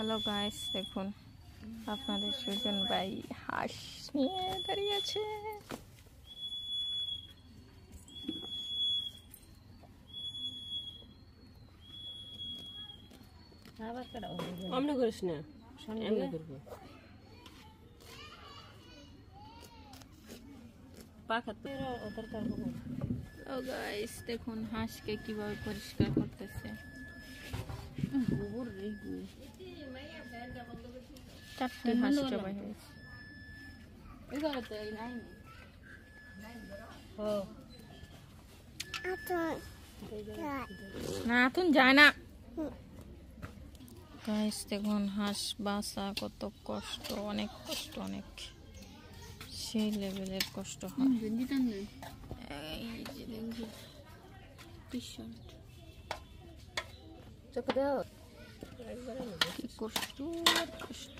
Hello guys, দেখুন আপনাদের সুজন ভাই হাঁস নিয়ে দাঁড়িয়ে আছে। আমরা করিস না, আমরা করবো ও গাইস, দেখুন হাঁসকে কিভাবে পরিষ্কার করতেছে। চারটি হাঁস জবাই হয়েছে। না, আতুন যায় না। গাইস দেখুন হাঁস বাঁচা কত কষ্ট, অনেক কষ্ট, অনেক সেই লেভেলের কষ্ট হয়। কি কষ্ট, কষ্ট।